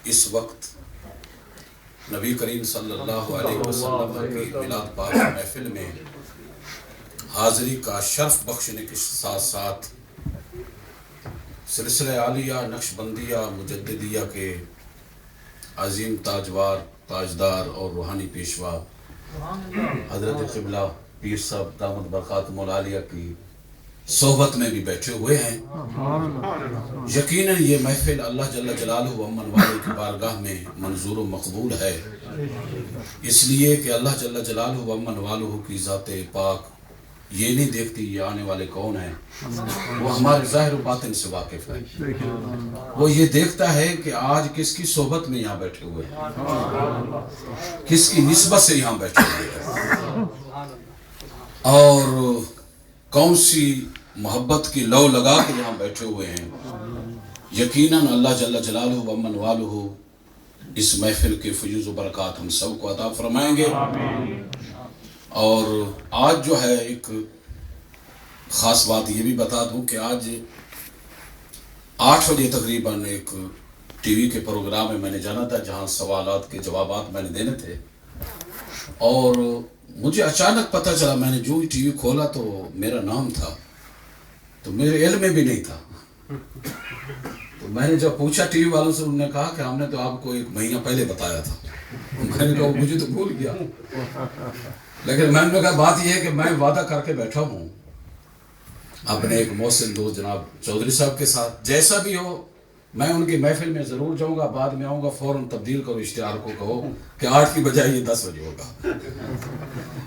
اس وقت نبی کریم صلی اللہ علیہ وسلم کی میلاد پاک محفل میں حاضری کا شرف بخشنے کے ساتھ ساتھ سلسلہ عالیہ نقشبندیہ مجددیہ کے عظیم تاجوار تاجدار اور روحانی پیشوا حضرت قبلہ پیر صاحب دامت برکاتہم العالیہ کی صحبت میں بھی بیٹھے ہوئے ہیں۔ یقیناً یہ محفل اللہ جل جلالہ و امن والے کی بارگاہ میں منظور و مقبول ہے، اس لیے کہ اللہ جل جلالہ و امن والہ کی ذات پاک یہ نہیں دیکھتی یہ آنے والے کون ہیں، وہ ہمارے ظاہر و باطن سے واقف ہے۔ وہ یہ دیکھتا ہے کہ آج کس کی صحبت میں یہاں بیٹھے ہوئے ہیں، کس کی نسبت سے یہاں بیٹھے ہوئے ہیں، اور کون سی محبت کی لو لگا کے یہاں بیٹھے ہوئے ہیں۔ یقیناً اللہ جل جلالہ و امن والہ اس محفل کے فیوز و برکات ہم سب کو عطا فرمائیں گے۔ اور آج جو ہے ایک خاص بات یہ بھی بتا دوں کہ آج 8 بجے تقریباً ایک ٹی وی کے پروگرام میں نے جانا تھا جہاں سوالات کے جوابات میں نے دینے تھے، اور مجھے اچانک پتہ چلا، میں نے جو ہی ٹی وی کھولا تو میرا نام تھا، تو میرے علم میں بھی نہیں تھا۔ تو میں نے جب پوچھا ٹی وی والوں سے، انہوں نے کہا کہ ہم نے تو آپ کو 1 مہینہ پہلے بتایا تھا۔ میں نے کہا مجھے تو بھول گیا، لیکن میں نے کہا بات یہ ہے کہ میں وعدہ کر کے بیٹھا ہوں اپنے ایک محسن دوست جناب چودھری صاحب کے ساتھ، جیسا بھی ہو میں ان کی محفل میں ضرور جاؤں گا، بعد میں آؤں گا، فوراً تبدیل کرو اشتہار کو، کہو کہ 8 کی بجائے یہ 10 بجے ہوگا۔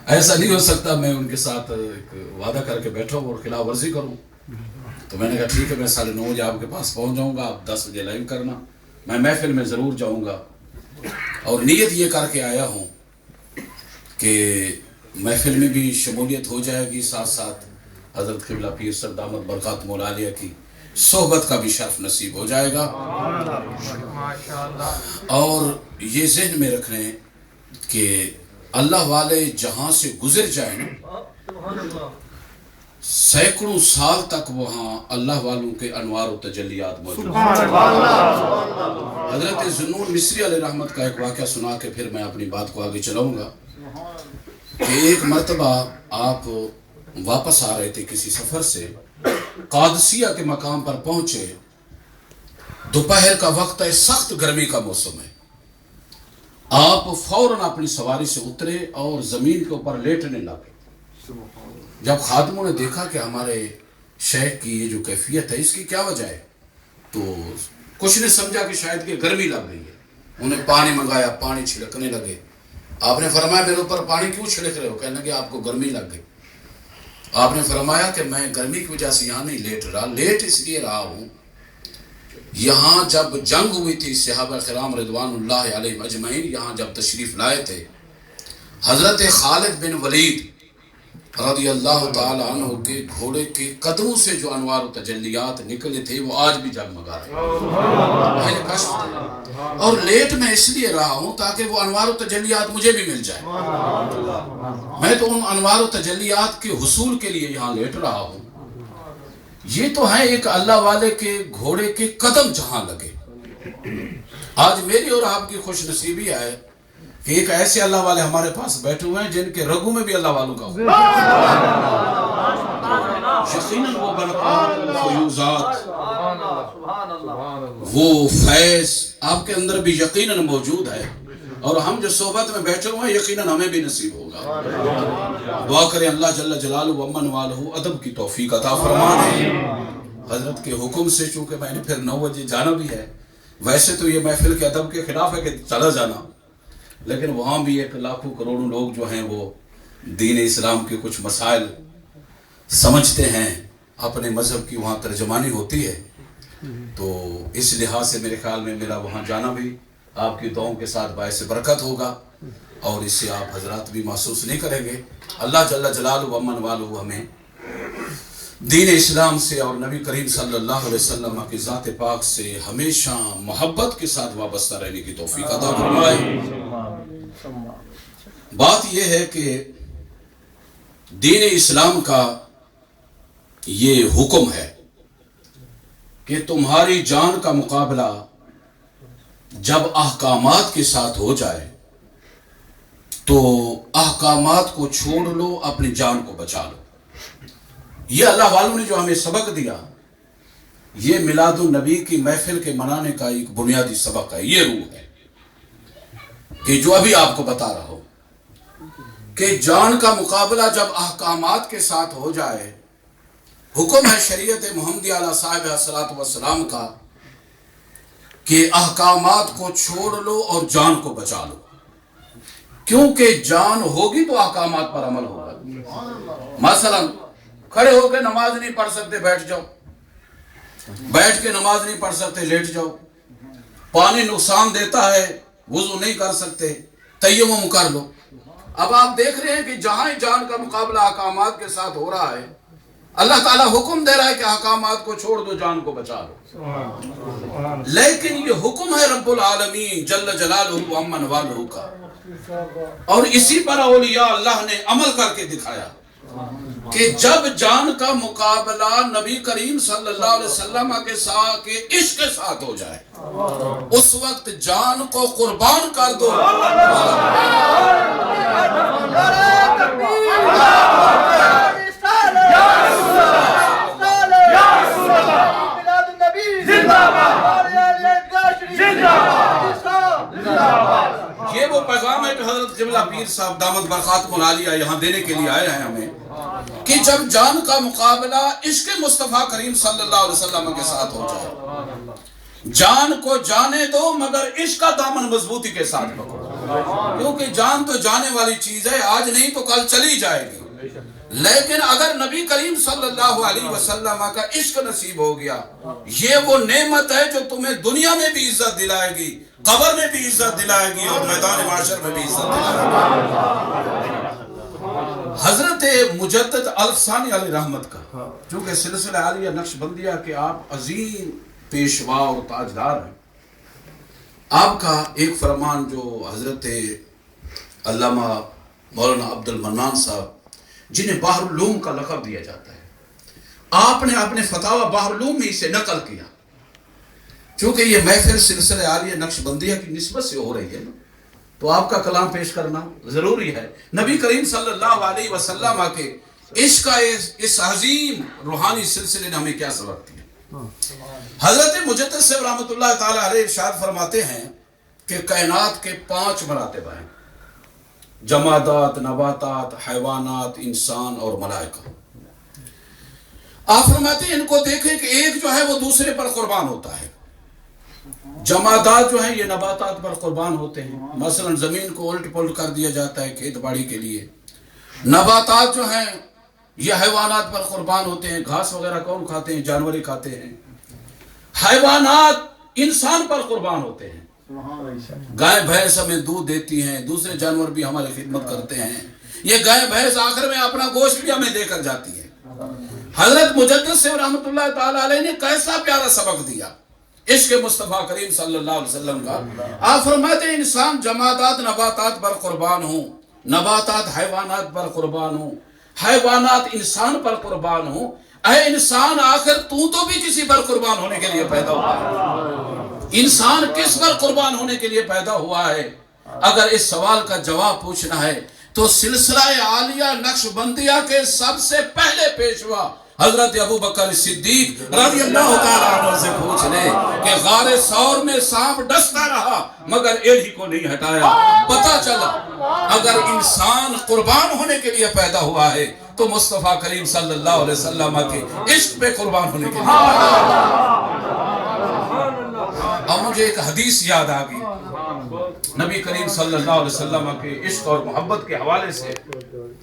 ایسا نہیں ہو سکتا، میں ان کے ساتھ ایک وعدہ کر کے بیٹھا ہوں اور خلاف ورزی کروں۔ تو میں نے کہا ٹھیک ہے، میں 9:30 بجے آپ کے پاس پہنچ جاؤں گا، آپ 10 بجے لائیو کرنا، میں محفل میں ضرور جاؤں گا۔ اور نیت یہ کر کے آیا ہوں کہ محفل میں بھی شمولیت ہو جائے گی، ساتھ ساتھ حضرت قبلہ پیر صاحب دامت برکاتہم العالیہ کی صحبت کا بھی شرف نصیب ہو جائے گا۔ اور یہ ذہن میں رکھیں کہ اللہ والے جہاں سے گزر جائیں سینکڑوں سال تک وہاں اللہ والوں کے انوار و تجلیات موجود ہیں۔ حضرت ذوالنور مصری علیہ رحمت کا ایک واقعہ سنا کے پھر میں اپنی بات کو آگے چلاؤں گا کہ ایک مرتبہ آپ واپس آ رہے تھے کسی سفر سے، قادسیہ کے مقام پر پہنچے، دوپہر کا وقت ہے، سخت گرمی کا موسم ہے، آپ فوراً اپنی سواری سے اترے اور زمین کے اوپر لیٹنے لگے۔ جب خادموں نے دیکھا کہ ہمارے شیخ کی یہ جو کیفیت ہے اس کی کیا وجہ ہے، تو کچھ نے سمجھا کہ شاید کہ گرمی لگ رہی ہے، انہیں پانی منگایا، پانی چھڑکنے لگے۔ آپ نے فرمایا میرے اوپر پانی کیوں چھڑک رہے ہو؟ کہنے لگے آپ کو گرمی لگ گئی۔ آپ نے فرمایا کہ میں گرمی کی وجہ سے یہاں نہیں لیٹ رہا، لیٹ اس لیے رہا ہوں، یہاں جب جنگ ہوئی تھی صحابہ کرام رضوان اللہ علیہم اجمعین یہاں جب تشریف لائے تھے، حضرت خالد بن ولید رضی اللہ تعالی عنہ کے گھوڑے کے قدموں سے جو انوار و تجلیات نکلے تھے وہ آج بھی جگمگا رہے ہیں۔ اور لیٹ میں اس لیے رہا ہوں تاکہ وہ انوار و تجلیات مجھے بھی مل جائے، میں تو ان انوار و تجلیات کے حصول کے لیے یہاں لیٹ رہا ہوں۔ یہ تو ہے ایک اللہ والے کے گھوڑے کے قدم جہاں لگے۔ آج میری اور آپ کی خوش نصیبی ہے کہ ایک ایسے اللہ والے ہمارے پاس بیٹھے ہوئے ہیں جن کے رگوں میں بھی اللہ والوں کا ہو۔ یقیناً وہ برکات، وہ فیوزات، وہ فیض آپ کے اندر بھی یقیناً موجود ہے، اور ہم جو صحبت میں بیٹھے ہوئے ہیں یقیناً ہمیں بھی نصیب ہوگا۔ دعا کریں اللہ جل جلالہ و امن والہ ادب کی توفیق عطا فرما دے۔ حضرت کے حکم سے چونکہ میں نے پھر 9 بجے جانا بھی ہے، ویسے تو یہ محفل کے ادب کے خلاف ہے کہ چلا جانا، لیکن وہاں بھی ایک لاکھوں کروڑوں لوگ جو ہیں وہ دین اسلام کے کچھ مسائل سمجھتے ہیں، اپنے مذہب کی وہاں ترجمانی ہوتی ہے، تو اس لحاظ سے میرے خیال میں میرا وہاں جانا بھی آپ کی دعاؤں کے ساتھ باعث برکت ہوگا، اور اس سے آپ حضرات بھی محسوس نہیں کریں گے۔ اللہ جل جلالہ و امن والہ ہمیں دین اسلام سے اور نبی کریم صلی اللہ علیہ وسلم کی ذات پاک سے ہمیشہ محبت کے ساتھ وابستہ رہنے کی توفیق عطا فرمائے۔ بات یہ ہے کہ دین اسلام کا یہ حکم ہے کہ تمہاری جان کا مقابلہ جب احکامات کے ساتھ ہو جائے تو احکامات کو چھوڑ لو، اپنی جان کو بچا لو۔ یہ اللہ والوں نے جو ہمیں سبق دیا، یہ میلاد النبی کی محفل کے منانے کا ایک بنیادی سبق ہے۔ یہ روح ہے کہ جو ابھی آپ کو بتا رہا ہوں کہ جان کا مقابلہ جب احکامات کے ساتھ ہو جائے، حکم ہے شریعت محمدی علیہ صاحب الصلاۃ والسلام کا کہ احکامات کو چھوڑ لو اور جان کو بچا لو، کیونکہ جان ہوگی تو احکامات پر عمل ہوگا۔ مثلا کھڑے ہو کے نماز نہیں پڑھ سکتے، بیٹھ جاؤ، بیٹھ کے نماز نہیں پڑھ سکتے، لیٹ جاؤ، پانی نقصان دیتا ہے، وضو نہیں کر سکتے، تیمم کر لو۔ اب آپ دیکھ رہے ہیں کہ جہاں جان کا مقابلہ احکامات کے ساتھ ہو رہا ہے، اللہ تعالیٰ حکم دے رہا ہے کہ احکامات کو چھوڑ دو، جان کو بچا لو۔ لیکن یہ حکم ہے رب العالمین جل جلالہ عمن والہ کا، اور اسی پر اولیاء اللہ نے عمل کر کے دکھایا کہ جب جان کا مقابلہ نبی کریم صلی اللہ علیہ وسلم کے ساتھ کے عشق کے ساتھ ہو جائے، اس وقت جان کو قربان کر دو۔ یہ وہ پیغام ہے کہ حضرت قبلہ پیر صاحب دامت برخاتم العالیہ یہاں دینے کے لیے آئے ہیں ہمیں، کہ جب جان کا مقابلہ عشق مصطفیٰ کریم صلی اللہ علیہ وسلم کے ساتھ ہو جائے، جان کو جانے دو مگر عشق کا دامن مضبوطی کے ساتھ پکڑو، کیونکہ جان تو جانے والی چیز ہے، آج نہیں تو کل چلی جائے گی۔ لیکن اگر نبی کریم صلی اللہ علیہ وسلم کا عشق نصیب ہو گیا، یہ وہ نعمت ہے جو تمہیں دنیا میں بھی عزت دلائے گی، قبر میں بھی عزت دلائے گی، اور میدان معاشر میں بھی عزت دلائے گی۔ حضرت مجدد الفسانی علیہ رحمت کا، چونکہ سلسلہ عالیہ نقش بندیہ کے آپ عظیم پیشوا اور تاجدار ہیں، آپ کا ایک فرمان جو حضرت علامہ مولانا عبد المنان صاحب، جنہیں بحر العلوم کا لقب دیا جاتا ہے، آپ نے اپنے فتاوی بحر العلوم میں اسے نقل کیا، چونکہ یہ محفل سلسلہ عالیہ نقش بندیہ کی نسبت سے ہو رہی ہے نا، تو آپ کا کلام پیش کرنا ضروری ہے۔ نبی کریم صلی اللہ علیہ وسلم کے عشق کا اس عظیم روحانی سلسلے نے ہمیں کیا سبق دیا۔ حضرت مجدد صاحب رحمۃ اللہ تعالی علیہ ارشاد فرماتے ہیں کہ کائنات کے 5 مراتب ہیں: جمادات، نباتات، حیوانات، انسان اور ملائکہ۔ آپ فرماتے ہیں ان کو دیکھیں کہ ایک جو ہے وہ دوسرے پر قربان ہوتا ہے۔ جمادات جو ہیں یہ نباتات پر قربان ہوتے ہیں، مثلا زمین کو الٹ پلٹ کر دیا جاتا ہے کھیت باڑی کے لیے۔ نباتات جو ہیں یہ حیوانات پر قربان ہوتے ہیں، گھاس وغیرہ کون کھاتے ہیں؟ جانور ہی کھاتے ہیں۔ حیوانات انسان پر قربان ہوتے ہیں، گائے بھینس ہمیں دودھ دیتی ہیں، دوسرے جانور بھی ہماری خدمت کرتے ہیں، یہ گائے بھینس آخر میں اپنا گوشت بھی ہمیں دے کر جاتی ہے۔ حضرت مجدد سے رحمۃ اللہ تعالی علیہ نے کیسا پیارا سبق دیا عشق مصطفیٰ کریم صلی اللہ علیہ وسلم کا۔ آپ فرماتے ہیں انسان جمادات نباتات پر قربان ہوں، نباتات حیوانات پر قربان ہوں، حیوانات انسان پر قربان ہوں۔ اے انسان، آخر تو بھی کسی پر قربان ہونے کے لیے پیدا ہوا ہے۔ انسان کس پر قربان ہونے کے لیے پیدا ہوا ہے؟ اگر اس سوال کا جواب پوچھنا ہے تو سلسلہ عالیہ نقش بندیہ کے سب سے پہلے پیشوا حضرت ابو بکر صدیق رضی اللہ تعالیٰ عنہ سے پوچھ لے کہ غار ثور میں سانپ ڈستا رہا مگر ایڑی کو نہیں ہٹایا۔ پتہ چلا اگر انسان قربان ہونے کے لیے پیدا ہوا ہے تو مصطفیٰ کریم صلی اللہ علیہ وسلم کے عشق پہ قربان ہونے کے لیے۔ اب مجھے ایک حدیث یاد آ گئی نبی کریم صلی اللہ علیہ وسلم کے عشق اور محبت کے حوالے سے۔